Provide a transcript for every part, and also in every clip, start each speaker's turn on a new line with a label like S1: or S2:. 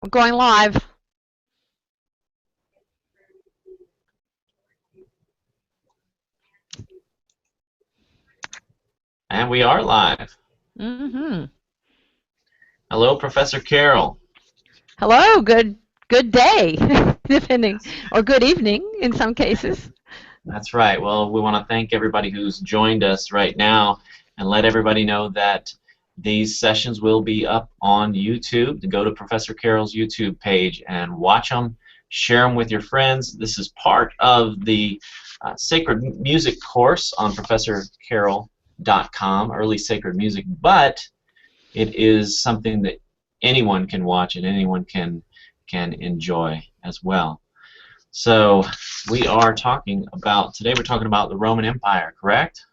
S1: We're going live.
S2: And we are live.
S1: Mm-hmm.
S2: Hello, Professor Carol.
S1: Hello, good day, depending, or good evening in some cases.
S2: That's right. Well, we want to thank everybody who's joined us right now and let everybody know that these sessions will be up on YouTube. To go to Professor Carol's YouTube page and watch them, share them with your friends. This is part of the Sacred Music course on professorcarol.com, Early Sacred Music, but it is something that anyone can watch and anyone can enjoy as well. So we are talking about, today we're talking about the Roman Empire, correct?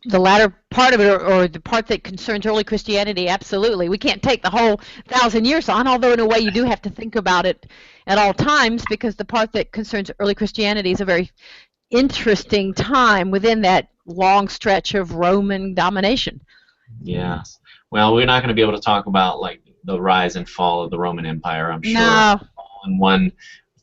S1: The latter part of it, or the part that concerns early Christianity, absolutely. We can't take the whole 1,000 years on, although in a way you do have to think about it at all times, because the part that concerns early Christianity is a very interesting time within that long stretch of Roman domination.
S2: Yes. Well, we're not going to be able to talk about like the rise and fall of the Roman Empire, I'm sure,
S1: No.
S2: all in one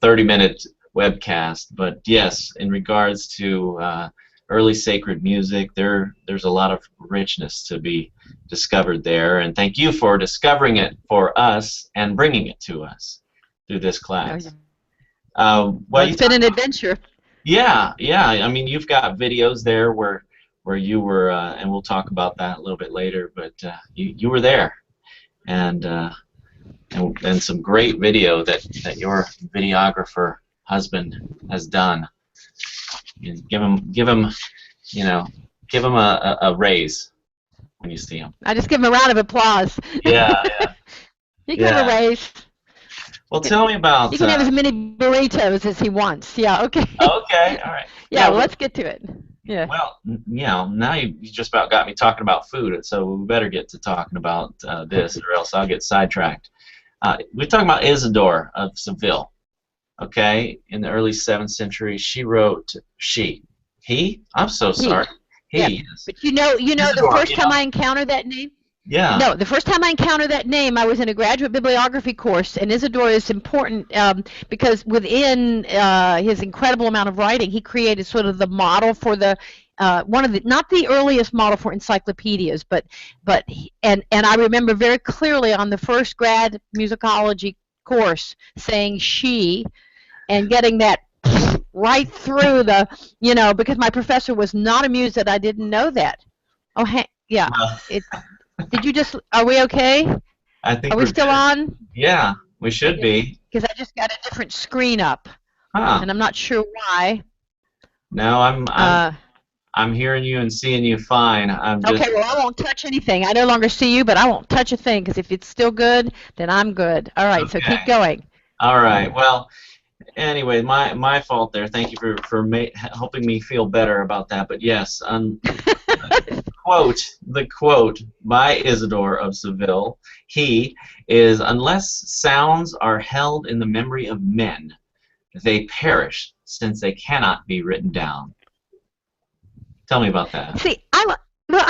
S2: 30-minute webcast. But yes, in regards to early sacred music, there's a lot of richness to be discovered there. And thank you for discovering it for us and bringing it to us through this class.
S1: Well, it's been an adventure.
S2: Yeah, yeah. I mean, you've got videos there where you were, and we'll talk about that a little bit later. But you were there, and some great video that your videographer husband has done. Give him, you know, give him a raise when you see him.
S1: I just give him a round of applause.
S2: Yeah, yeah.
S1: You can have a raise.
S2: Well, tell me about.
S1: You can have as many burritos as he wants. Yeah. Okay.
S2: Okay. All right.
S1: Yeah. Well, let's get to it. Yeah.
S2: Well, you know, now you just about got me talking about food, so we better get to talking about this, or else I'll get sidetracked. We're talking about Isidore of Seville. Okay, in the early 7th century, he? I'm so sorry. He.
S1: Yeah. But you know,
S2: Isidore,
S1: the first time I encountered that name.
S2: Yeah.
S1: No, the first time I encountered that name, I was in a graduate bibliography course, and Isidore is important because within his incredible amount of writing, he created sort of the model for the one of the, not the earliest model for encyclopedias, but I remember very clearly on the first grad musicology course saying she, and getting that right through the, because my professor was not amused that I didn't know that. Oh, yeah. Did you just? Are we okay?
S2: I think.
S1: Are we still on?
S2: Yeah, we should be.
S1: Because I just got a different screen up,
S2: and
S1: I'm not sure why.
S2: No, I'm hearing you and seeing you fine. I'm just.
S1: Okay, well, I won't touch anything. I no longer see you, but I won't touch a thing because if it's still good, then I'm good. All right, So keep going.
S2: All right. Well, anyway, my fault there. Thank you for helping me feel better about that. But yes, the quote by Isidore of Seville, he is, unless sounds are held in the memory of men, they perish, since they cannot be written down. Tell me about that.
S1: See, I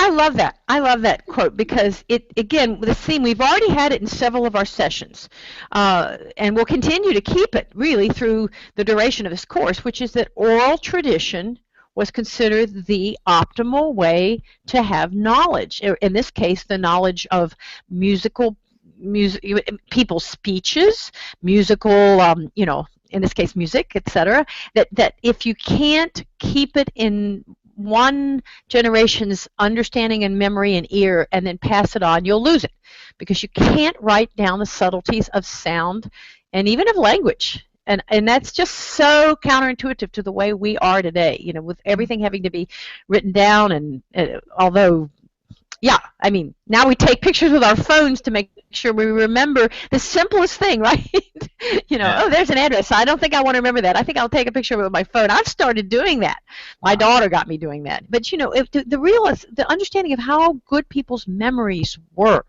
S1: love that. I love that quote because it, again, the theme, we've already had it in several of our sessions, and we'll continue to keep it really through the duration of this course, which is that oral tradition was considered the optimal way to have knowledge. In this case, the knowledge of people's speeches, musical, in this case, music, etc. That if you can't keep it in one generation's understanding and memory and ear and then pass it on, you'll lose it because you can't write down the subtleties of sound and even of language. And that's just so counterintuitive to the way we are today, with everything having to be written down. And although, yeah, I mean, now we take pictures with our phones to make sure we remember the simplest thing, right? Oh, there's an address. I don't think I want to remember that. I think I'll take a picture of it with my phone. I've started doing that. My daughter got me doing that. But, the understanding of how good people's memories were,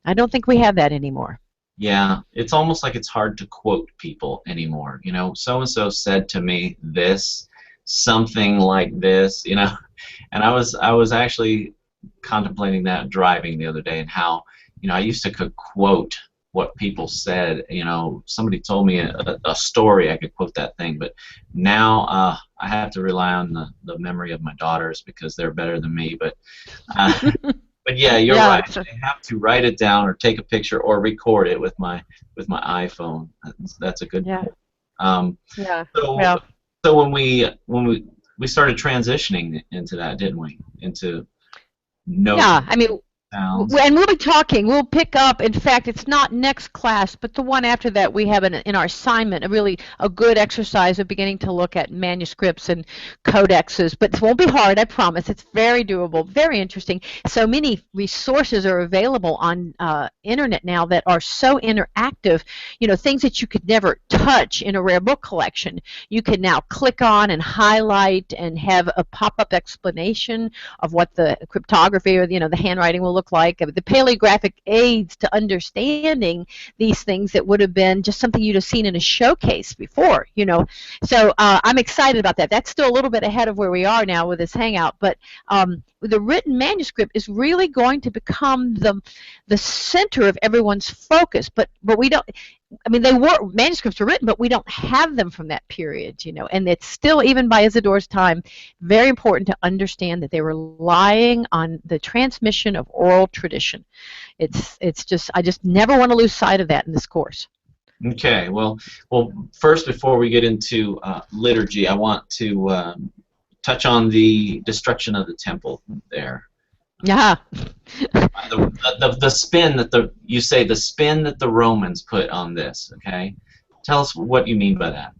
S1: I don't think we have that anymore.
S2: Yeah, it's almost like it's hard to quote people anymore. So-and-so said to me this, something like this, and I was actually contemplating that driving the other day and how, I used to could quote what people said. Somebody told me a story, I could quote that thing, but now I have to rely on the memory of my daughters because they're better than me. Uh, but yeah, you're
S1: Yeah.
S2: right. I have to write it down or take a picture or record it with my iPhone. That's a good
S1: Yeah.
S2: point.
S1: Yeah.
S2: So
S1: Well.
S2: so when we started transitioning into that, didn't we? Into notes
S1: Yeah.
S2: and
S1: I mean,
S2: sounds.
S1: and we'll be talking. We'll pick up. In fact, it's not next class, but the one after that. We have in our assignment a good exercise of beginning to look at manuscripts and codexes. But it won't be hard, I promise. It's very doable, very interesting. So many resources are available on internet now that are so interactive. Things that you could never touch in a rare book collection. You can now click on and highlight and have a pop-up explanation of what the cryptography or the handwriting will look like, the paleographic aids to understanding these things that would have been just something you'd have seen in a showcase before. So I'm excited about that. That's still a little bit ahead of where we are now with this hangout, but the written manuscript is really going to become the center of everyone's focus. But we don't. I mean, manuscripts were written, but we don't have them from that period, and it's still, even by Isidore's time, very important to understand that they were relying on the transmission of oral tradition. I just never want to lose sight of that in this course.
S2: Okay. Well. First, before we get into liturgy, I want to touch on the destruction of the temple there.
S1: Yeah.
S2: The spin that the spin that the Romans put on this. Okay. Tell us what you mean by that.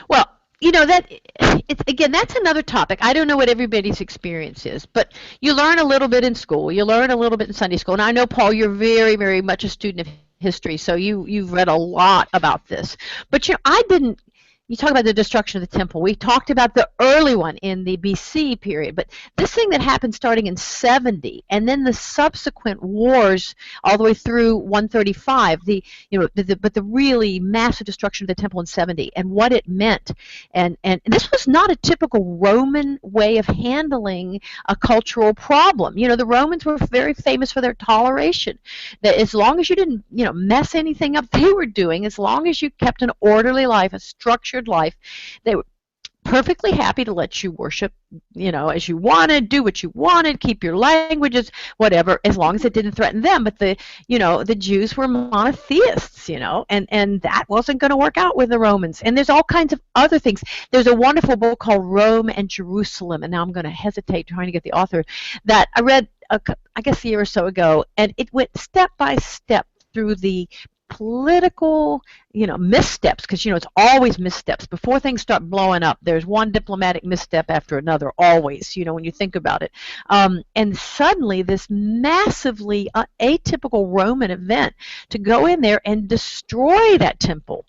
S1: Well, that's another topic. I don't know what everybody's experience is, but you learn a little bit in school. You learn a little bit in Sunday school. And I know, Paul, you're very, very much a student of history, so you've read a lot about this. But I didn't. You talk about the destruction of the temple. We talked about the early one in the BC period, but this thing that happened starting in 70, and then the subsequent wars all the way through 135. But the really massive destruction of the temple in 70 and what it meant, and this was not a typical Roman way of handling a cultural problem. The Romans were very famous for their toleration. That as long as you didn't mess anything up they were doing, as long as you kept an orderly life, a structured life, they were perfectly happy to let you worship, as you wanted, do what you wanted, keep your languages, whatever, as long as it didn't threaten them. But the Jews were monotheists, and that wasn't going to work out with the Romans. And there's all kinds of other things. There's a wonderful book called Rome and Jerusalem, and now I'm going to hesitate trying to get the author, that I read, I guess a year or so ago, and it went step by step through the political, missteps, because it's always missteps. Before things start blowing up, there's one diplomatic misstep after another, always, when you think about it. And suddenly this massively atypical Roman event to go in there and destroy that temple.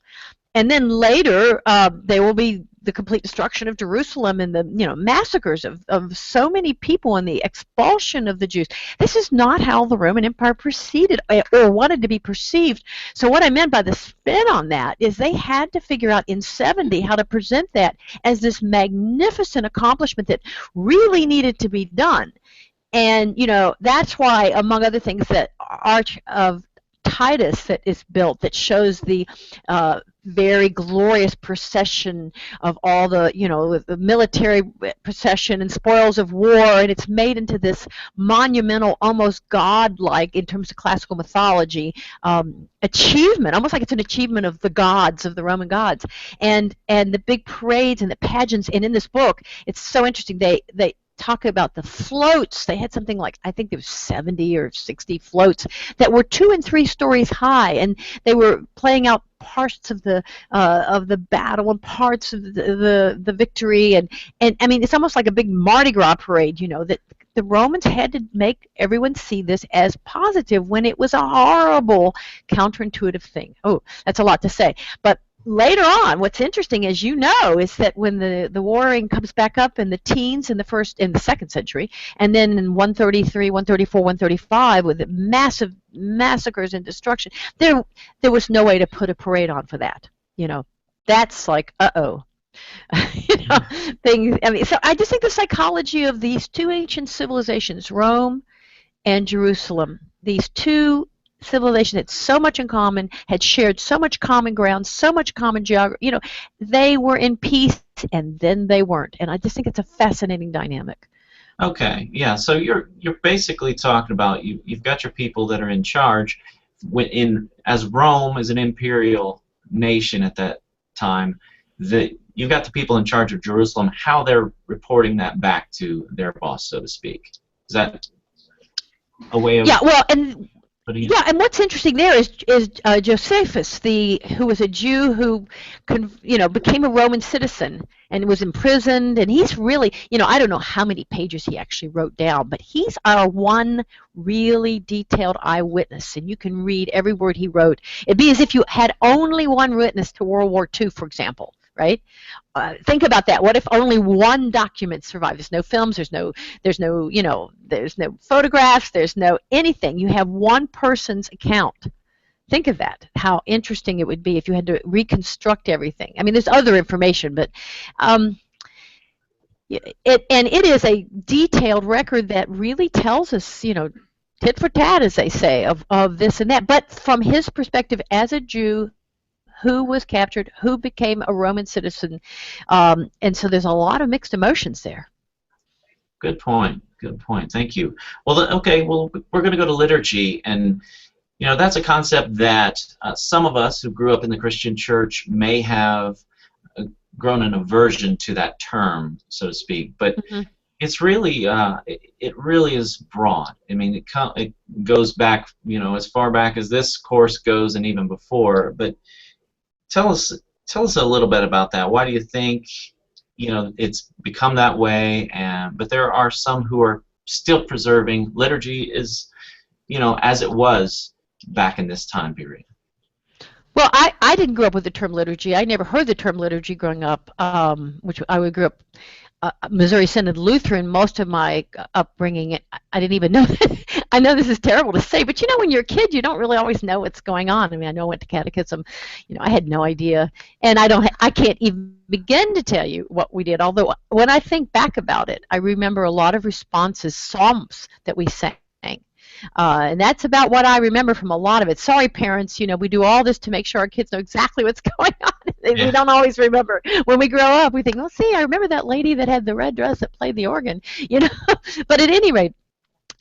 S1: And then later, there will be the complete destruction of Jerusalem and the massacres of so many people and the expulsion of the Jews. This is not how the Roman Empire proceeded or wanted to be perceived. So what I meant by the spin on that is they had to figure out in 70 how to present that as this magnificent accomplishment that really needed to be done. And that's why, among other things, that Arch of Titus that is built, that shows the very glorious procession of all the military procession and spoils of war, and it's made into this monumental, almost godlike in terms of classical mythology achievement, almost like it's an achievement of the gods, of the Roman gods, and the big parades and the pageants. And in this book, it's so interesting. They talk about the floats. They had something like, I think there was 70 or 60 floats that were 2 and 3 stories high, and they were playing out parts of the battle and parts of the victory, and I mean, it's almost like a big Mardi Gras parade, that the Romans had to make everyone see this as positive when it was a horrible, counterintuitive thing. Oh, that's a lot to say, but later on, what's interesting, as you know, is that when the warring comes back up in the teens in the second century, and then in 133, 134, 135, with the massive massacres and destruction, there was no way to put a parade on for that. That's like, things. I mean, so I just think the psychology of these two ancient civilizations, Rome and Jerusalem, these two civilization had so much in common, had shared so much common ground, so much common geography. They were in peace, and then they weren't. And I just think it's a fascinating dynamic.
S2: Okay, yeah. So you're basically talking about you've got your people that are in charge, as Rome as an imperial nation at that time. You've got the people in charge of Jerusalem. How they're reporting that back to their boss, so to speak. Is that a way of
S1: Yeah, well, and
S2: putting it?
S1: yeah, and what's interesting there is Josephus, who was a Jew who, became a Roman citizen and was imprisoned, and he's really, I don't know how many pages he actually wrote down, but he's our one really detailed eyewitness, and you can read every word he wrote. It'd be as if you had only one witness to World War II, for example, right? Think about that. What if only one document survived? There's no films. There's no photographs. There's no anything. You have one person's account. Think of that. How interesting it would be if you had to reconstruct everything. I mean, there's other information, but it is a detailed record that really tells us, tit for tat, as they say, of this and that. But from his perspective as a Jew, who was captured, who became a Roman citizen, and so there's a lot of mixed emotions there.
S2: Good point. Good point. Thank you. Well, okay. Well, we're going to go to liturgy, and that's a concept that some of us who grew up in the Christian church may have grown an aversion to that term, so to speak. But it's really, it really is broad. I mean, it goes back, as far back as this course goes, and even before. But tell us a little bit about that. Why do you think it's become that way? But there are some who are still preserving liturgy is as it was back in this time period.
S1: Well, I didn't grow up with the term liturgy. I never heard the term liturgy growing up, which I grew up Missouri Synod Lutheran. Most of my upbringing, I didn't even know. I know this is terrible to say, but when you're a kid, you don't really always know what's going on. I mean, I know I went to catechism. I had no idea, and I can't even begin to tell you what we did. Although when I think back about it, I remember a lot of responses, psalms that we sang. And that's about what I remember from a lot of it. Sorry, parents, we do all this to make sure our kids know exactly what's going on.
S2: Yeah.
S1: We don't always remember. When we grow up, we think, oh, see, I remember that lady that had the red dress that played the organ, But at any rate,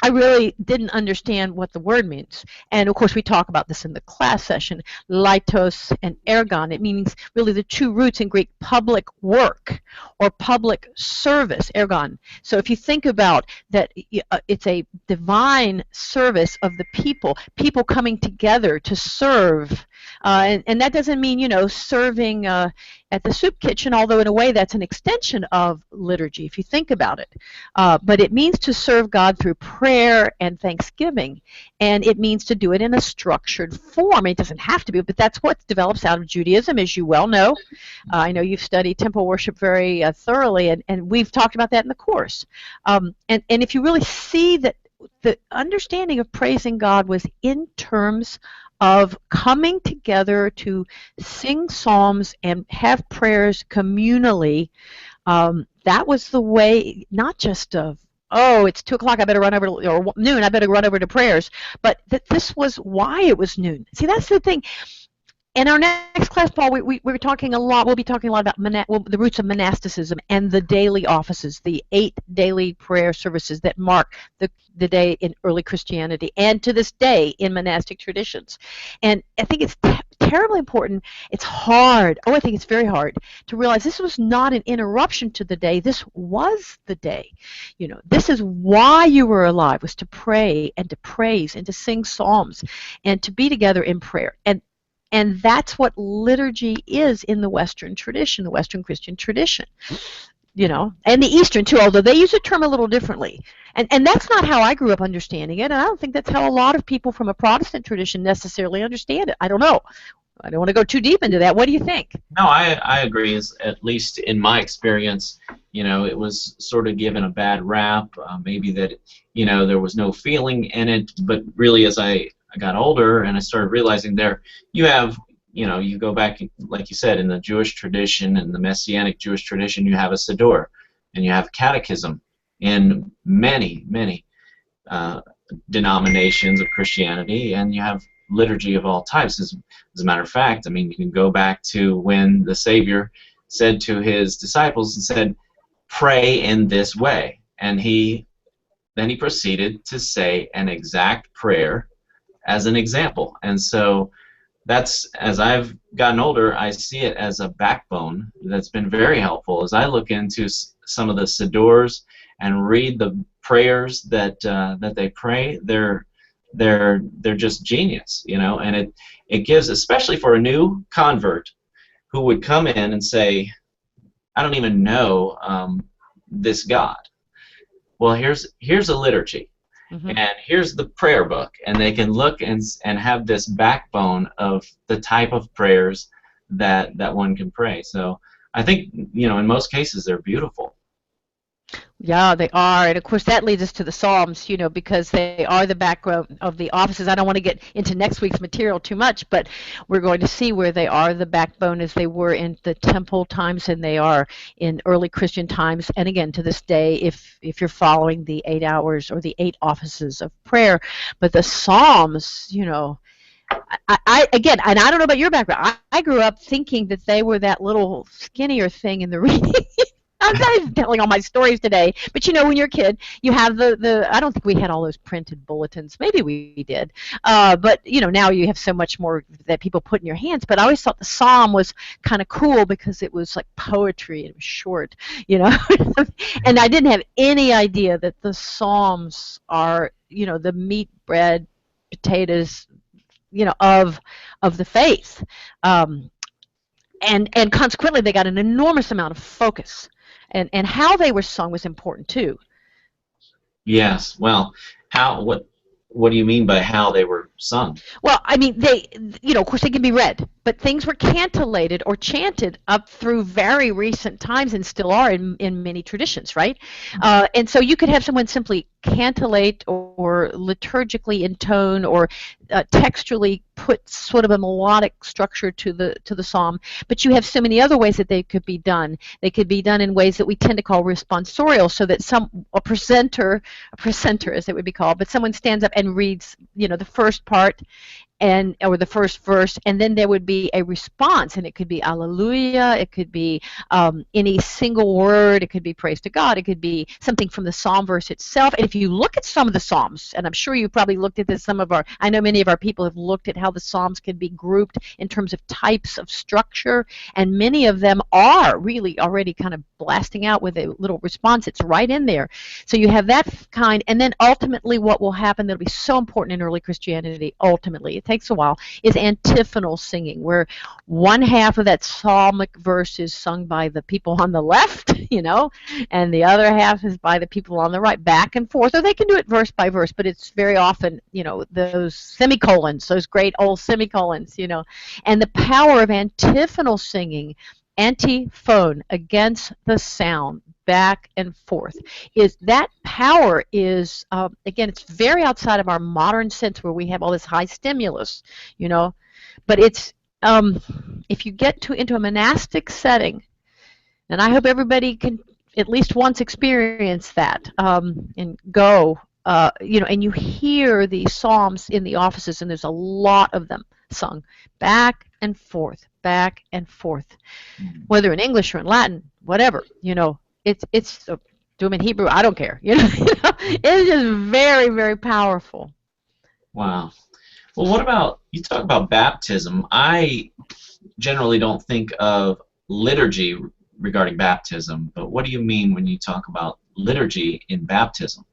S1: I really didn't understand what the word means. And of course, we talk about this in the class session, leitos and ergon. It means really the two roots in Greek, public work or public service, ergon. So if you think about that, it's a divine service of the people coming together to serve. And that doesn't mean, serving at the soup kitchen, although in a way that's an extension of liturgy, if you think about it. But it means to serve God through prayer and thanksgiving, and it means to do it in a structured form. It doesn't have to be, but that's what develops out of Judaism, as you well know. I know you've studied temple worship very thoroughly, and we've talked about that in the course. And if you really see that the understanding of praising God was in terms of coming together to sing psalms and have prayers communally, that was the way, not just of, oh, it's 2 o'clock, I better run over to, or noon, I better run over to prayers, but that this was why it was noon. See, that's the thing. In our next class, Paul, we're talking a lot. We'll be talking a lot about the roots of monasticism and the daily offices, the 8 daily prayer services that mark the day in early Christianity and to this day in monastic traditions. And I think it's terribly important. It's hard. Oh, I think it's very hard to realize this was not an interruption to the day. This was the day. This is why you were alive, was to pray and to praise and to sing psalms and to be together in prayer. And that's what liturgy is in the Western tradition, the Western Christian tradition, and the Eastern too, although they use the term a little differently. And that's not how I grew up understanding it, and I don't think that's how a lot of people from a Protestant tradition necessarily understand it. I don't know. I don't want to go too deep into that. What do you think?
S2: No, I agree. At least in my experience, it was sort of given a bad rap, maybe that, there was no feeling in it, but really as I got older and I started realizing you have, you go back, like you said, in the Jewish tradition, in the Messianic Jewish tradition, you have a Siddur, and you have catechism, and many denominations of Christianity, and you have liturgy of all types. As a matter of fact, I mean, you can go back to when the Savior said to his disciples and said, "Pray in this way," and then he proceeded to say an exact prayer as an example. And so that's, as I've gotten older, I see it as a backbone that's been very helpful. As I look into some of the Sidors and read the prayers that they pray, they're just genius, you know. And it gives, especially for a new convert who would come in and say, "I don't even know this God." Well, here's a liturgy.
S1: Mm-hmm.
S2: And here's the prayer book, and they can look and have this backbone of the type of prayers that one can pray. So I think, you know, in most cases they're beautiful.
S1: Yeah, they are. And of course, that leads us to the Psalms, you know, because they are the background of the offices. I don't want to get into next week's material too much, but we're going to see where they are the backbone as they were in the temple times and they are in early Christian times. And again, to this day, if you're following the 8 hours or the 8 offices of prayer. But the Psalms, you know, I again, and I don't know about your background, I grew up thinking that they were that little skinnier thing in the reading. I'm not even telling all my stories today, but you know, when you're a kid, you have the I don't think we had all those printed bulletins. Maybe we did, but you know, now you have so much more that people put in your hands. But I always thought the Psalm was kind of cool because it was like poetry and it was short, you know. And I didn't have any idea that the Psalms are, you know, the meat, bread, potatoes, you know, of the faith, and consequently they got an enormous amount of focus. And how they were sung was important too.
S2: Yes. Well, what do you mean by how they were sung?
S1: Well, I mean, they, you know, of course they can be read, but things were cantilated or chanted up through very recent times and still are in many traditions, right? And so you could have someone simply cantillate or liturgically intone or textually put sort of a melodic structure to the psalm, but you have so many other ways that they could be done. They could be done in ways that we tend to call responsorial, so that a presenter as it would be called, but someone stands up and reads, you know, the first part or the first verse, and then there would be a response, and it could be Alleluia, it could be any single word, it could be praise to God, it could be something from the psalm verse itself. And if you look at some of the psalms, and I'm sure you've probably looked at this, I know many of our people have looked at how the psalms can be grouped in terms of types of structure, and many of them are really already kind of blasting out with a little response. It's right in there. So you have that kind, and then ultimately what will happen that'll be so important in early Christianity, ultimately, it takes a while, is antiphonal singing, where one half of that psalmic verse is sung by the people on the left, you know, and the other half is by the people on the right, back and forth. Or they can do it verse by verse, but it's very often, you know, those semicolons, those great old semicolons, you know. And the power of antiphonal singing, antiphone, against the sound, back and forth, is that power is again, it's very outside of our modern sense where we have all this high stimulus, you know, but it's if you get into a monastic setting, and I hope everybody can at least once experience that, and go, you know, and you hear the psalms in the offices, and there's a lot of them sung back and forth, whether in English or in Latin, whatever, you know. It's do them in Hebrew, I don't care. You know, it's just very, very powerful.
S2: Wow. Well, what about, you talk about baptism. I generally don't think of liturgy regarding baptism, but what do you mean when you talk about liturgy in baptism?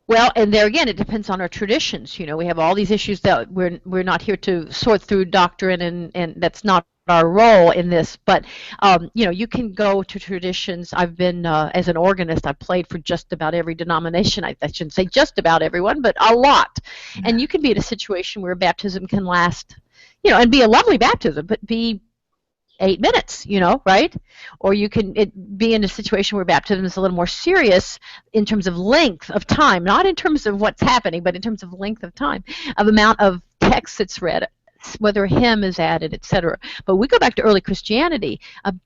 S1: Well, and there again, it depends on our traditions. You know, we have all these issues that we're not here to sort through doctrine, and that's not our role in this. But you know, you can go to traditions. I've been as an organist, I've played for just about every denomination. I shouldn't say just about everyone, but a lot. And you can be in a situation where baptism can last, you know, and be a lovely baptism, but be 8 minutes, you know, right? Or you can be in a situation where baptism is a little more serious in terms of length of time, not in terms of what's happening, but in terms of length of time, of amount of text that's read. whether a hymn is added, etc. But we go back to early Christianity.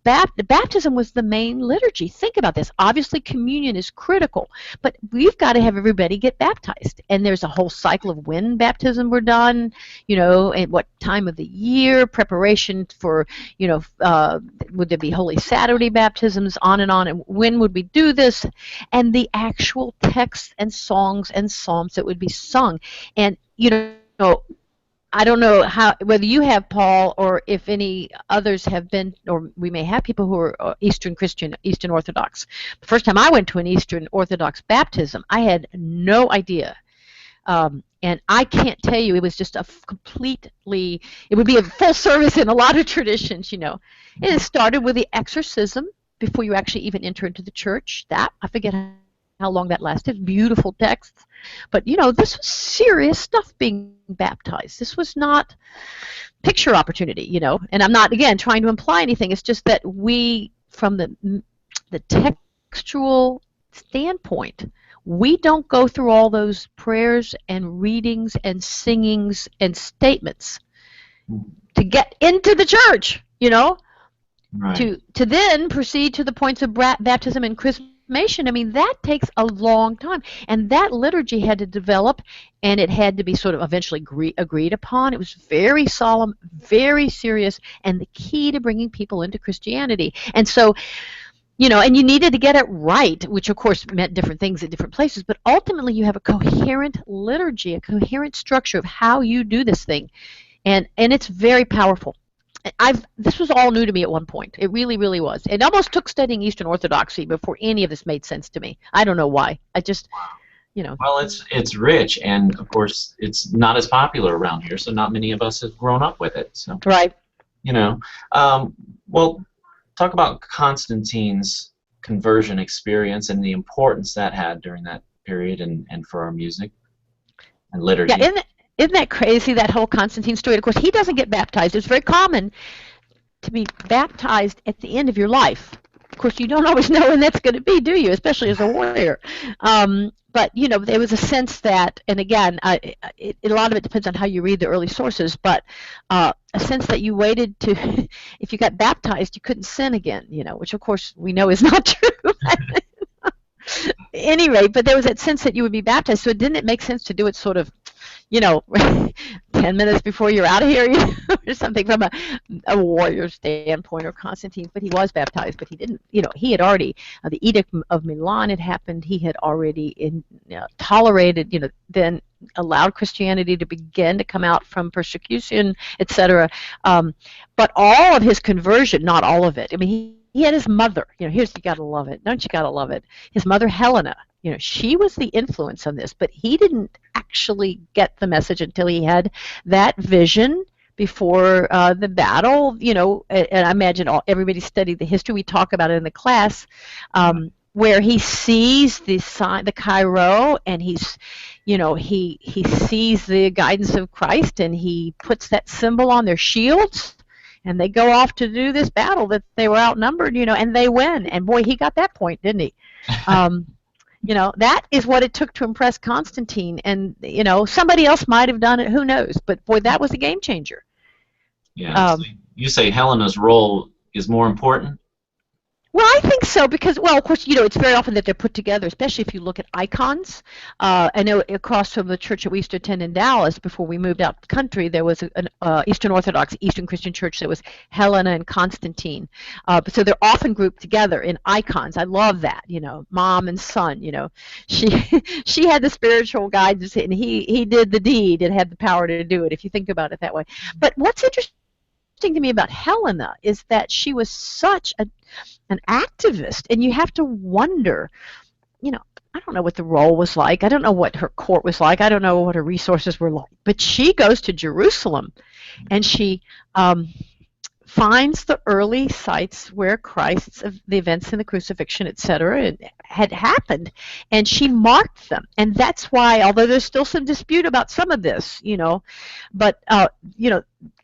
S1: Baptism was the main liturgy. Think about this. Obviously, communion is critical, but we've got to have everybody get baptized. And there's a whole cycle of when baptism were done, and what time of the year, preparation for, would there be Holy Saturday baptisms, on, and when would we do this, and the actual texts and songs and psalms that would be sung. And, I don't know whether you have, Paul, or if any others have been, or we may have people who are Eastern Christian, Eastern Orthodox. The first time I went to an Eastern Orthodox baptism, I had no idea. And I can't tell you, it was just it would be a full service in a lot of traditions, And it started with the exorcism before you actually even enter into the church. I forget how long that lasted. Beautiful texts. But, this was serious stuff being baptized. This was not picture opportunity, And I'm not, again, trying to imply anything. It's just that we, from the textual standpoint, we don't go through all those prayers and readings and singings and statements to get into the church,
S2: Right.
S1: To then proceed to the points of baptism and chrismation. I mean, that takes a long time. And that liturgy had to develop, and it had to be sort of eventually agreed upon. It was very solemn, very serious, and the key to bringing people into Christianity. And so, and you needed to get it right, which of course meant different things at different places, but ultimately you have a coherent liturgy, a coherent structure of how you do this thing. And it's very powerful. This was all new to me at one point. It really, really was. It almost took studying Eastern Orthodoxy before any of this made sense to me. I don't know why. I just,
S2: Well, it's rich, and of course it's not as popular around here, so not many of us have grown up with it. So
S1: right.
S2: Well, talk about Constantine's conversion experience and the importance that had during that period and for our music and liturgy.
S1: Yeah, isn't that crazy, that whole Constantine story? Of course, he doesn't get baptized. It's very common to be baptized at the end of your life. Of course, you don't always know when that's going to be, do you? Especially as a warrior. But, there was a sense that, and again, a lot of it depends on how you read the early sources, but a sense that you waited to, if you got baptized, you couldn't sin again, which of course we know is not true. Anyway, but there was that sense that you would be baptized, so didn't it make sense to do it sort of, 10 minutes before you're out of here, or something, from a warrior standpoint, or Constantine? But he was baptized, but he didn't, he had already, the Edict of Milan had happened. He had already tolerated, then allowed Christianity to begin to come out from persecution, etc. But all of his conversion, not all of it. I mean, he had his mother. You gotta love it. Don't you gotta love it? His mother, Helena. She was the influence on this, but he didn't actually get the message until he had that vision before the battle. And I imagine everybody studied the history. We talk about it in the class, where he sees the sign, the Cairo, and he sees the guidance of Christ, and he puts that symbol on their shields. And they go off to do this battle that they were outnumbered, and they win. And boy, he got that point, didn't he? That is what it took to impress Constantine. And, somebody else might have done it, who knows? But boy, that was a game changer.
S2: Yeah. So you say Helena's role is more important?
S1: Well, I think so, because, of course, it's very often that they're put together, especially if you look at icons. I know across from the church that we used to attend in Dallas before we moved out the country, there was an Eastern Orthodox, Eastern Christian church that was Helena and Constantine. So they're often grouped together in icons. I love that, mom and son, she had the spiritual guidance, and he did the deed and had the power to do it, if you think about it that way. But what's interesting to me about Helena is that she was such an activist, and you have to wonder, I don't know what the role was like. I don't know what her court was like. I don't know what her resources were like. But she goes to Jerusalem, and she finds the early sites where the events in the crucifixion, etc., had happened, and she marked them. And that's why, although there's still some dispute about some of this, but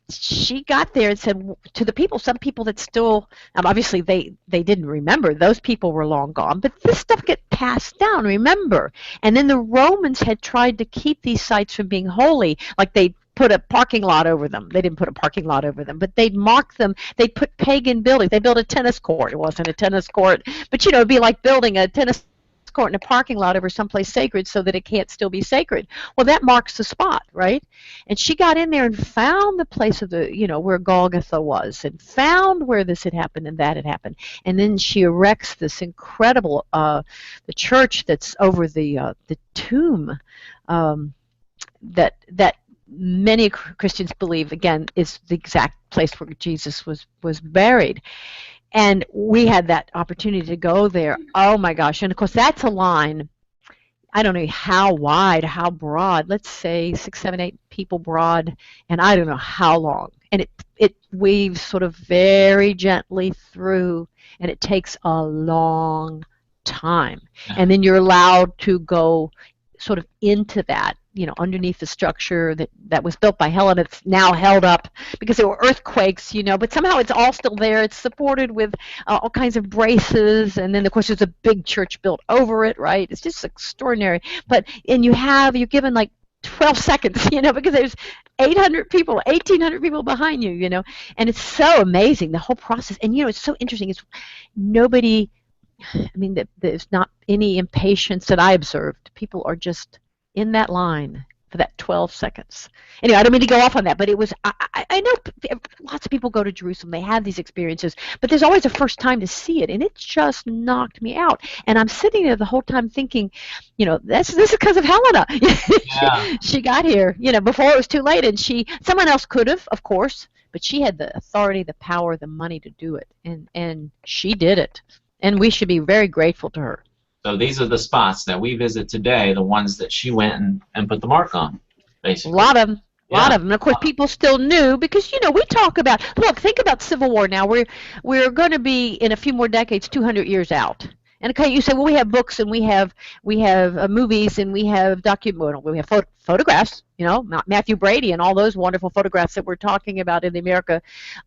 S1: she got there and said to the people, some people that still, obviously they didn't remember, those people were long gone, but this stuff get passed down, remember. And then the Romans had tried to keep these sites from being holy, like they put a parking lot over them. They didn't put a parking lot over them, but they'd mark them. They'd put pagan buildings. They built a tennis court. It wasn't a tennis court, but it'd be like building a tennis court in a parking lot over someplace sacred so that it can't still be sacred. Well, that marks the spot, right? And she got in there and found the place of where Golgotha was, and found where this had happened and that had happened. And then she erects this incredible, the church that's over the tomb, that many Christians believe, again, is the exact place where Jesus was buried. And we had that opportunity to go there. Oh my gosh. And of course, that's a line, I don't know how wide, how broad, let's say 6, 7, 8 people broad, and I don't know how long. And it weaves sort of very gently through, and it takes a long time. And then you're allowed to go sort of into that, underneath the structure that was built by Helen. It's now held up because there were earthquakes, but somehow it's all still there. It's supported with all kinds of braces, and then of course there's a big church built over it, right? It's just extraordinary. And you're given like 12 seconds, because there's 800 people, 1,800 people behind you, and it's so amazing, the whole process. And it's so interesting. It's nobody. There's not any impatience that I observed. People are just in that line for that 12 seconds. Anyway, I don't mean to go off on that, but it was, I know lots of people go to Jerusalem, they have these experiences, but there's always a first time to see it, and it just knocked me out. And I'm sitting there the whole time thinking, this is because of Helena.
S2: Yeah.
S1: She got here, before it was too late, and someone else could have, of course, but she had the authority, the power, the money to do it, and she did it. And we should be very grateful to her.
S2: So these are the spots that we visit today, the ones that she went and put the mark on, basically.
S1: A lot of them. A lot of them. And of course, people still knew because, we talk about, think about Civil War now. We're going to be, in a few more decades, 200 years out. And okay, you say, well, we have books and we have movies and we have we have photographs, Matthew Brady and all those wonderful photographs that we're talking about in the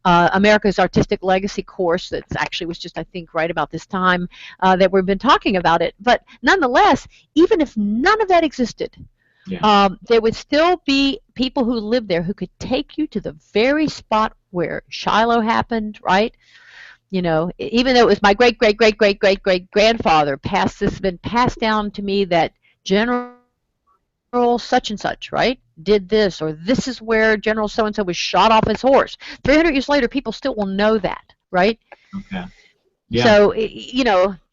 S1: America's Artistic Legacy course that actually was just, I think, right about this time that we've been talking about it. But nonetheless, even if none of that existed, there would still be people who lived there who could take you to the very spot where Shiloh happened, right? Even though it was my great-great-great-great-great-great-grandfather been passed down to me that General such and such, right, did this, or this is where General so-and-so was shot off his horse. 300 years later, people still will know that, right?
S2: Okay. Yeah.
S1: So,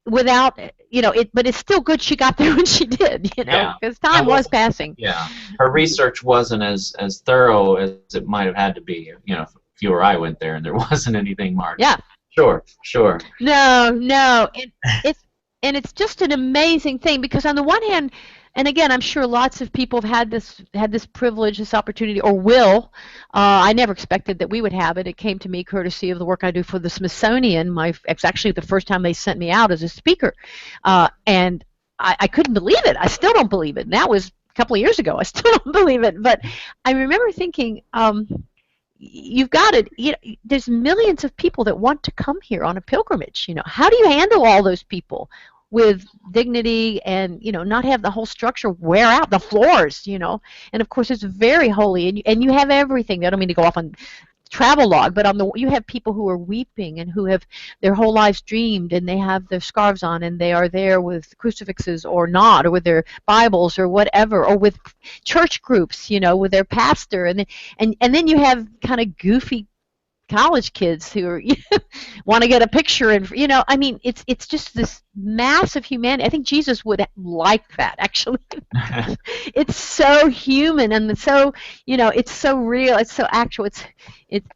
S1: without, but it's still good she got there when she did, because time was passing.
S2: Yeah. Her research wasn't as thorough as it might have had to be, if you or I went there and there wasn't anything marked.
S1: Yeah.
S2: Sure.
S1: No. It's just an amazing thing because on the one hand, and again, I'm sure lots of people have had this privilege, this opportunity, or will. I never expected that we would have it. It came to me courtesy of the work I do for the Smithsonian. It's actually the first time they sent me out as a speaker, and I couldn't believe it. I still don't believe it. And that was a couple of years ago. I still don't believe it. But I remember thinking, you've got it. There's millions of people that want to come here on a pilgrimage. How do you handle all those people with dignity and not have the whole structure wear out the floors? And of course it's very holy, and you have everything. I don't mean to go off on travelogue, but you have people who are weeping and who have their whole lives dreamed, and they have their scarves on, and they are there with crucifixes or not, or with their Bibles or whatever, or with church groups, with their pastor, and then you have kind of goofy college kids who are want to get a picture, and it's just this massive humanity. I think Jesus would like that, actually. It's so human, and so it's so real, it's so actual.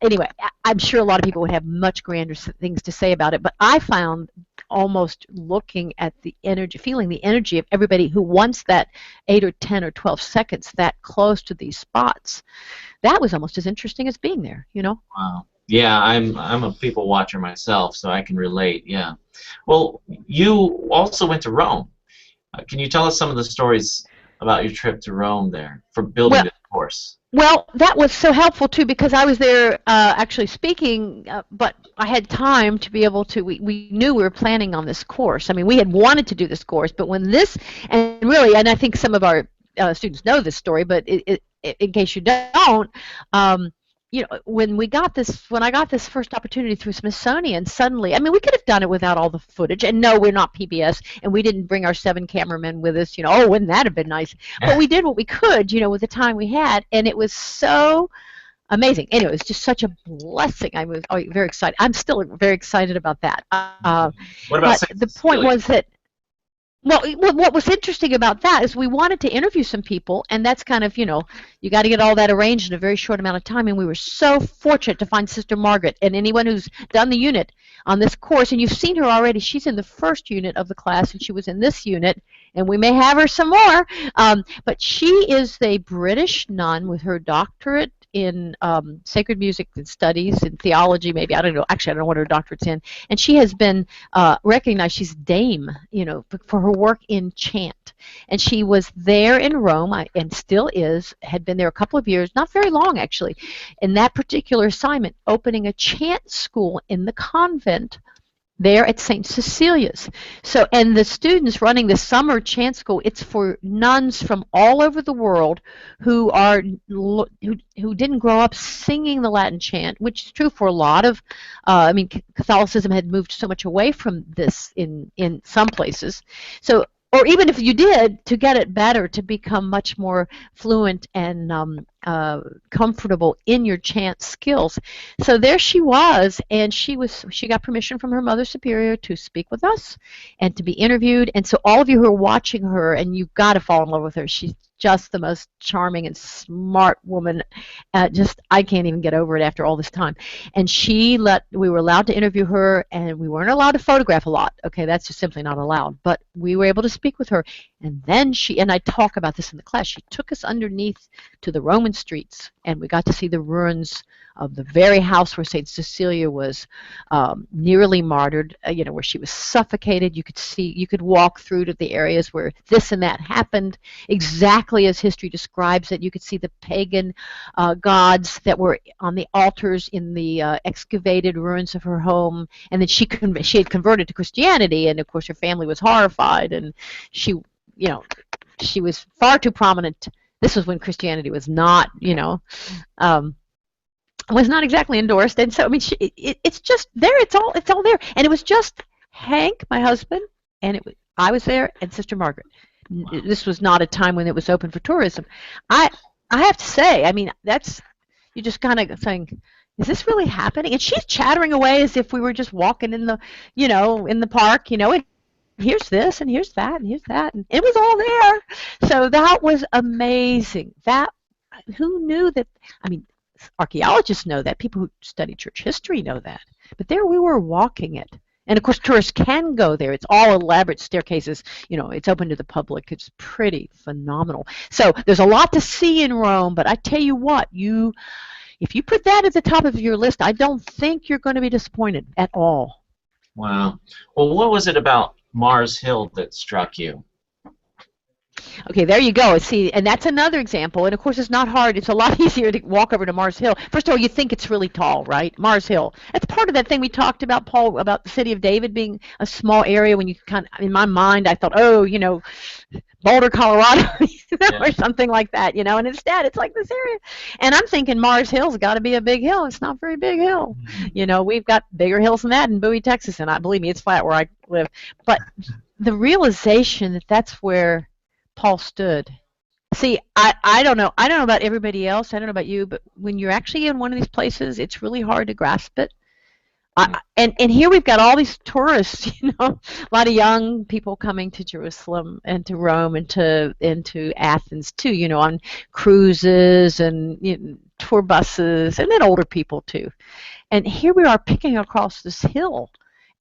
S1: Anyway, I'm sure a lot of people would have much grander things to say about it, but I found almost looking at the energy, feeling the energy of everybody who wants that 8 or 10 or 12 seconds that close to these spots, that was almost as interesting as being there.
S2: Wow. Yeah, I'm a people watcher myself, so I can relate. Yeah. Well, you also went to Rome. Can you tell us some of the stories about your trip to Rome there for building this course?
S1: Well, that was so helpful too because I was there actually speaking, but I had time to be able to. We knew we were planning on this course. I mean, we had wanted to do this course, but when and I think some of our students know this story, but in case you don't, um, you know, when I got this first opportunity through Smithsonian, suddenly, I mean, we could have done it without all the footage. And no, we're not PBS, and we didn't bring our 7 cameramen with us. You know, oh, wouldn't that have been nice? But we did what we could, you know, with the time we had, and it was so amazing. Anyway, it was just such a blessing. I was very excited. I'm still very excited about that.
S2: What about
S1: But
S2: Saint
S1: the point
S2: Cecilia?
S1: was that, well, what was interesting about that is we wanted to interview some people, and that's kind of, you know, you got to get all that arranged in a very short amount of time, and we were so fortunate to find Sister Margaret. And anyone who's done the unit on this course, and you've seen her already, she's in the first unit of the class, and she was in this unit, and we may have her some more. But she is a British nun with her doctorate in sacred music and studies and theology, maybe. I don't know. Actually, I don't know what her doctorate's in. And she has been recognized. She's Dame, you know, for her work in chant. And she was there in Rome, and still is, had been there a couple of years, not very long actually, in that particular assignment, opening a chant school in the convent there at St. Cecilia's. So, and the students running the summer chant school, it's for nuns from all over the world who are who didn't grow up singing the Latin chant, which is true for a lot of, I mean, Catholicism had moved so much away from this in some places. So, or even if you did, to get it better, to become much more fluent and comfortable in your chant skills. So there she was, and she got permission from her Mother Superior to speak with us and to be interviewed. And so all of you who are watching her, and you've got to fall in love with her. She's just the most charming and smart woman. Just I can't even get over it after all this time. And we were allowed to interview her, and we weren't allowed to photograph a lot. Okay, that's just simply not allowed. But we were able to speak with her. And then and I talk about this in the class, she took us underneath to the Roman streets, and we got to see the ruins of the very house where St. Cecilia was nearly martyred, you know, where she was suffocated. You could walk through to the areas where this and that happened, exactly as history describes it. You could see the pagan gods that were on the altars in the excavated ruins of her home. And then she had converted to Christianity, and of course her family was horrified, and she, you know, she was far too prominent. This was when Christianity was not, you know, was not exactly endorsed. And so, I mean, it's just there. It's all there. And it was just Hank, my husband, and I was there, and Sister Margaret. This was not a time when it was open for tourism. I have to say, I mean, you just kind of saying, is this really happening? And she's chattering away as if we were just walking in the, you know, in the park, you know, and here's this, and here's that, and here's that, and it was all there. So that was amazing. Who knew that? I mean, archaeologists know that. People who study church history know that. But there we were walking it. And of course, tourists can go there. It's all elaborate staircases. You know, it's open to the public. It's pretty phenomenal. So there's a lot to see in Rome. But I tell you what, if you put that at the top of your list, I don't think you're going to be disappointed at all.
S2: Wow. Well, what was it about Mars Hill that struck you?
S1: Okay, there you go. See, and that's another example. And of course, it's not hard. It's a lot easier to walk over to Mars Hill. First of all, you think it's really tall, right? Mars Hill. That's part of that thing we talked about, Paul, about the city of David being a small area. When you kind of, in my mind, I thought, oh, you know, Boulder, Colorado, or something like that, you know. And instead, it's like this area. And I'm thinking Mars Hill's got to be a big hill. It's not a very big hill. You know, we've got bigger hills than that in Bowie, Texas, and believe me, it's flat where I live. But the realization that that's where Paul stood. See, I don't know. I don't know about everybody else. I don't know about you, but when you're actually in one of these places, it's really hard to grasp it. And here we've got all these tourists, you know, a lot of young people coming to Jerusalem and to Rome and to Athens too, you know, on cruises and, you know, tour buses, and then older people too. And here we are picking across this hill,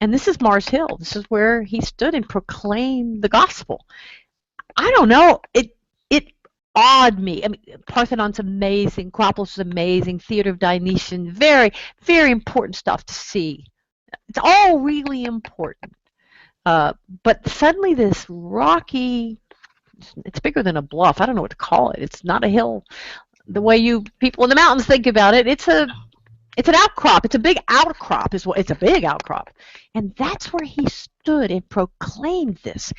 S1: and this is Mars Hill. This is where he stood and proclaimed the gospel. I don't know. It awed me. I mean, Parthenon's amazing. Acropolis is amazing. Theater of Dionysian, very, very important stuff to see. It's all really important. But suddenly this rocky, it's bigger than a bluff. I don't know what to call it. It's not a hill the way people in the mountains think about it. It's an outcrop. It's a big outcrop. It's a big outcrop. And that's where he stood and proclaimed this.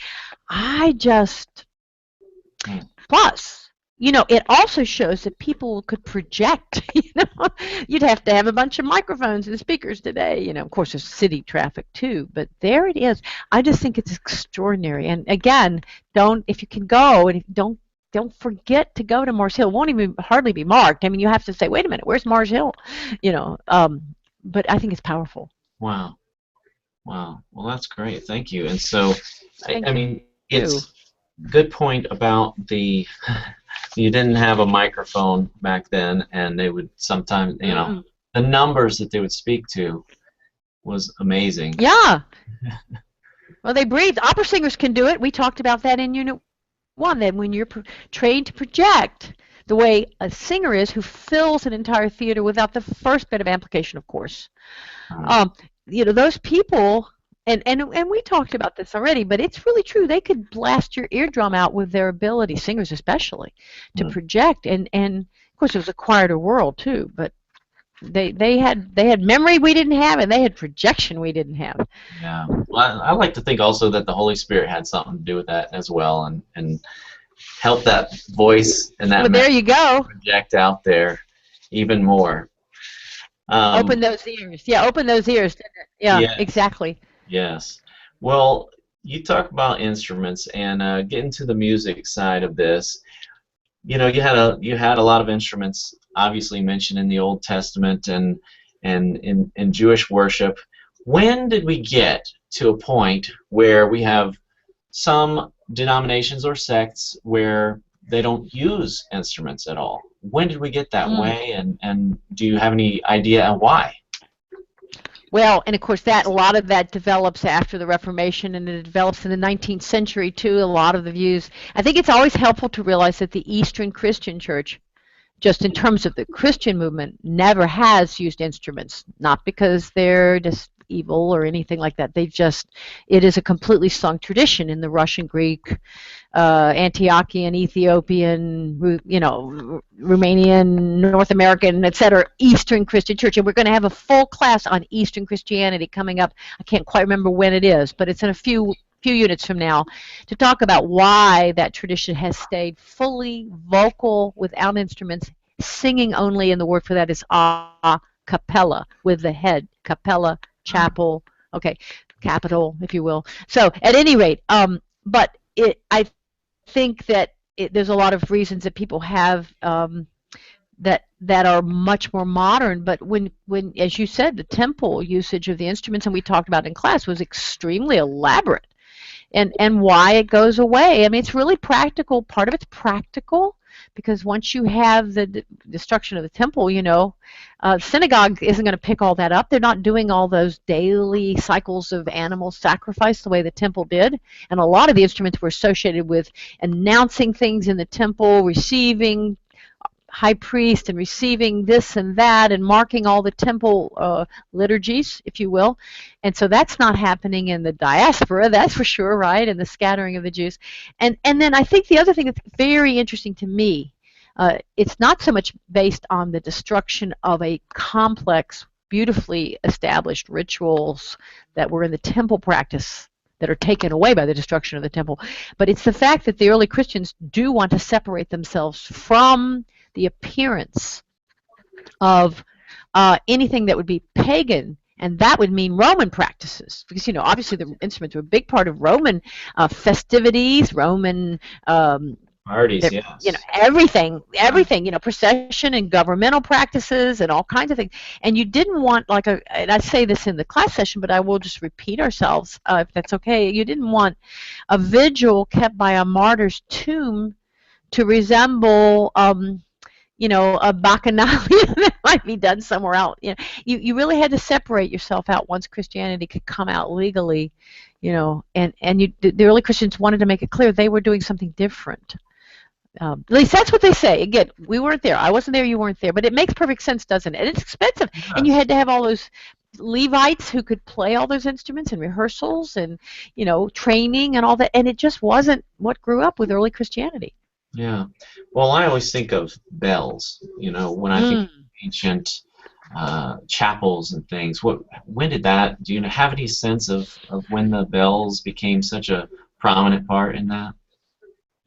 S1: Plus, it also shows that people could project. You'd have to have a bunch of microphones and speakers today. Of course, there's city traffic too, but there it is. I just think it's extraordinary. And again, don't if you can go and don't forget to go to Mars Hill. It won't even hardly be marked. I mean, you have to say, wait a minute, where's Mars Hill? You know. But I think it's powerful.
S2: Wow. Wow. Well, that's great. Thank you. And so, I
S1: Thank
S2: mean,
S1: you.
S2: it's good point about the you didn't have a microphone back then, and they would sometimes,
S1: Mm-mm.
S2: the numbers that they would speak to was amazing.
S1: Yeah. Well, they breathe. Opera singers can do it. We talked about that in Unit 1, that when you're trained to project the way a singer is who fills an entire theater without the first bit of amplification, of course.
S2: Uh,
S1: Um, those people, and we talked about this already, but it's really true. They could blast your eardrum out with their ability, singers especially, to
S2: mm,
S1: project. And of course, it was a quieter world too, but they had memory we didn't have, and they had projection we didn't have.
S2: yeah. Well, I like to think also that the Holy Spirit had something to do with that as well, and help that voice and that
S1: Well, there you go.
S2: project out there even more.
S1: Open those ears. Yeah, open those ears. Yeah,
S2: Yeah.
S1: exactly.
S2: Yes. Well, you talk about instruments and getting to the music side of this. You had a lot of instruments obviously mentioned in the Old Testament and in Jewish worship. When did we get to a point where we have some denominations or sects where they don't use instruments at all? When did we get that
S1: Mm.
S2: way, and do you have any idea why?
S1: Well, and of course a lot of that develops after the Reformation, and it develops in the 19th century too. A lot of the views. I think it's always helpful to realize that the Eastern Christian Church, just in terms of the Christian movement, never has used instruments. Not because they're just evil or anything like that. It is a completely sung tradition in the Russian, Greek, Antiochian, Ethiopian, Romanian, North American, etc., Eastern Christian Church. And we're going to have a full class on Eastern Christianity coming up. I can't quite remember when it is, but it's in a few units from now, to talk about why that tradition has stayed fully vocal without instruments, singing only, and the word for that is a cappella, with the head, capella, chapel, okay, capital, if you will. So at any rate, but I think that there's a lot of reasons that people have, that are much more modern. But when, as you said, the temple usage of the instruments, and we talked about in class, was extremely elaborate. And why it goes away. I mean, it's really practical. Part of it's practical because once you have the destruction of the temple, synagogue isn't going to pick all that up. They're not doing all those daily cycles of animal sacrifice the way the temple did. And a lot of the instruments were associated with announcing things in the temple, receiving high priest and receiving this and that and marking all the temple liturgies, if you will. And so that's not happening in the diaspora, that's for sure, right, and the scattering of the Jews. And then I think the other thing that's very interesting to me, it's not so much based on the destruction of a complex, beautifully established rituals that were in the temple practice that are taken away by the destruction of the temple, but it's the fact that the early Christians do want to separate themselves from the appearance of anything that would be pagan, and that would mean Roman practices, because obviously the instruments were a big part of Roman festivities, Roman
S2: Parties, yes.
S1: everything, procession and governmental practices and all kinds of things. And you didn't want, and I say this in the class session, but I will just repeat ourselves if that's okay. You didn't want a vigil kept by a martyr's tomb to resemble a bacchanalian that might be done somewhere else. You really had to separate yourself out once Christianity could come out legally, and the early Christians wanted to make it clear they were doing something different. At least that's what they say. Again, we weren't there. I wasn't there. You weren't there. But it makes perfect sense, doesn't it? And it's expensive.
S2: Yes.
S1: And you had to have all those Levites who could play all those instruments and rehearsals and, training and all that. And it just wasn't what grew up with early Christianity.
S2: Yeah. Well, I always think of bells, when I think of ancient chapels and things. When did that, do you have any sense of when the bells became such a prominent part in that?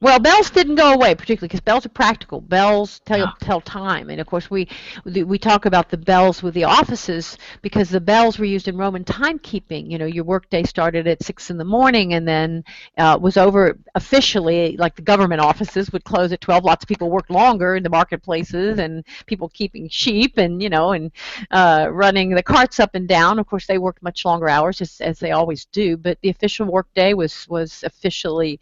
S1: Well, bells didn't go away particularly because bells are practical. Bells
S2: Yeah.
S1: tell time, and of course we talk about the bells with the offices because the bells were used in Roman timekeeping. You know, your workday started at 6 in the morning and then was over officially. Like the government offices would close at 12. Lots of people worked longer in the marketplaces and people keeping sheep and running the carts up and down. Of course, they worked much longer hours as they always do. But the official workday was officially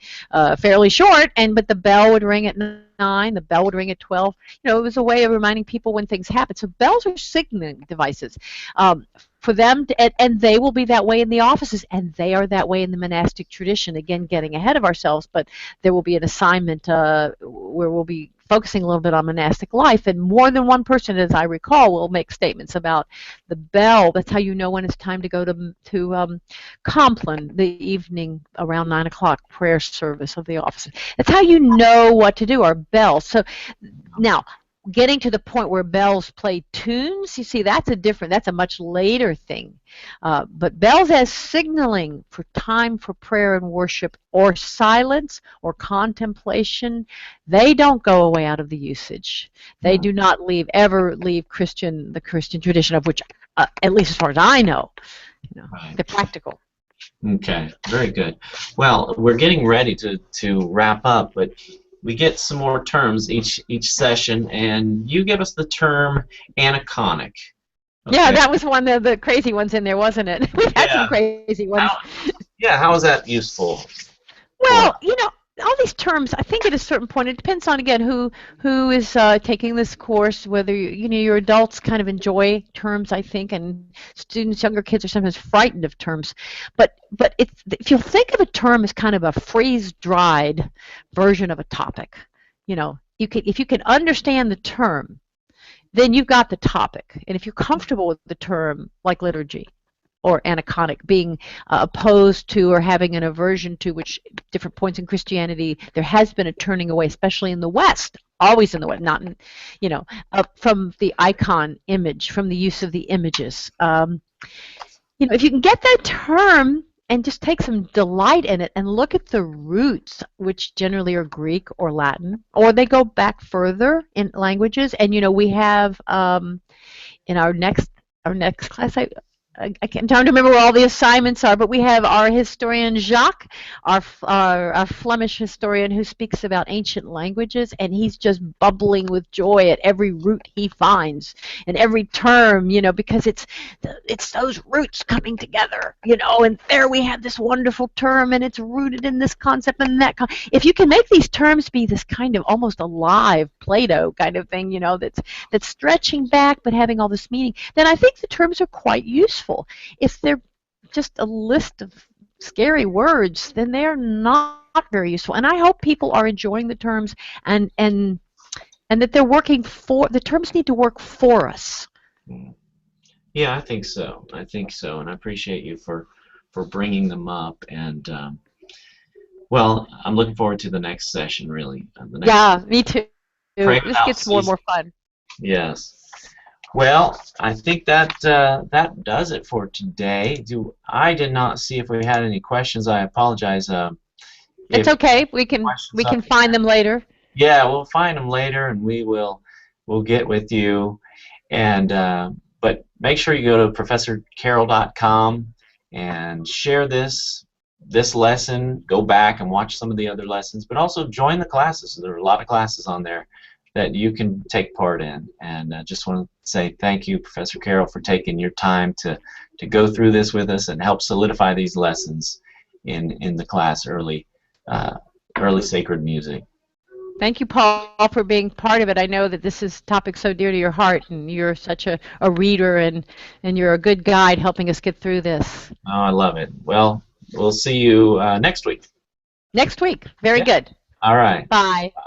S1: fairly short, but the bell would ring at 9, the bell would ring at 12. You know, it was a way of reminding people when things happen. So bells are signaling devices. For them, and they will be that way in the offices, and they are that way in the monastic tradition. Again, getting ahead of ourselves, but there will be an assignment where we'll be focusing a little bit on monastic life, and more than one person, as I recall, will make statements about the bell. That's how you know when it's time to go to Compline, the evening around 9 o'clock prayer service of the office. That's how you know what to do, our bells. So now, getting to the point where bells play tunes, you see, that's a much later thing. But bells as signaling for time for prayer and worship or silence or contemplation, they don't go away out of the usage. They do not ever leave the Christian tradition, of which, at least as far as I know,
S2: Right.
S1: they're practical.
S2: Okay, very good. Well, we're getting ready to wrap up, but we get some more terms each session, and you give us the term aniconic. Okay.
S1: Yeah, that was one of the crazy ones in there, wasn't it? We had some crazy ones.
S2: How is that useful?
S1: Well, all these terms, I think at a certain point, it depends on, again, who is taking this course, whether, your adults kind of enjoy terms, I think, and students, younger kids are sometimes frightened of terms. But if you think of a term as kind of a freeze-dried version of a topic, if you can understand the term, then you've got the topic. And if you're comfortable with the term, like liturgy, or aniconic, being opposed to or having an aversion to, which different points in Christianity there has been a turning away, especially in the West, always in the West, not in, from the icon image, from the use of the images. If you can get that term and just take some delight in it and look at the roots, which generally are Greek or Latin, or they go back further in languages. And we have in our next class, I can't trying to remember where all the assignments are, but we have our historian Jacques, our Flemish historian, who speaks about ancient languages, and he's just bubbling with joy at every root he finds and every term, because it's those roots coming together, and there we have this wonderful term, and it's rooted in this concept and that. If you can make these terms be this kind of almost alive Play-Doh kind of thing, that's stretching back but having all this meaning, then I think the terms are quite useful. If they're just a list of scary words, then they're not very useful. And I hope people are enjoying the terms and that they're working the terms need to work for us.
S2: Yeah, I think so. And I appreciate you for bringing them up. And well, I'm looking forward to the next session, really.
S1: Me too. This gets more and more fun.
S2: Yes. Well, I think that does it for today. I did not see if we had any questions. I apologize.
S1: It's okay. We can find them later.
S2: Yeah, we'll find them later, and we'll get with you. And but make sure you go to professorcarol.com and share this lesson. Go back and watch some of the other lessons, but also join the classes. There are a lot of classes on there that you can take part in. And I just want to say thank you, Professor Carol, for taking your time to go through this with us and help solidify these lessons in the class early sacred music.
S1: Thank you, Paul, for being part of it. I know that this is a topic so dear to your heart, and you're such a reader, and you're a good guide helping us get through this.
S2: Oh, I love it. Well, we'll see you next week.
S1: Next week. Very good.
S2: All right.
S1: Bye.
S2: Bye.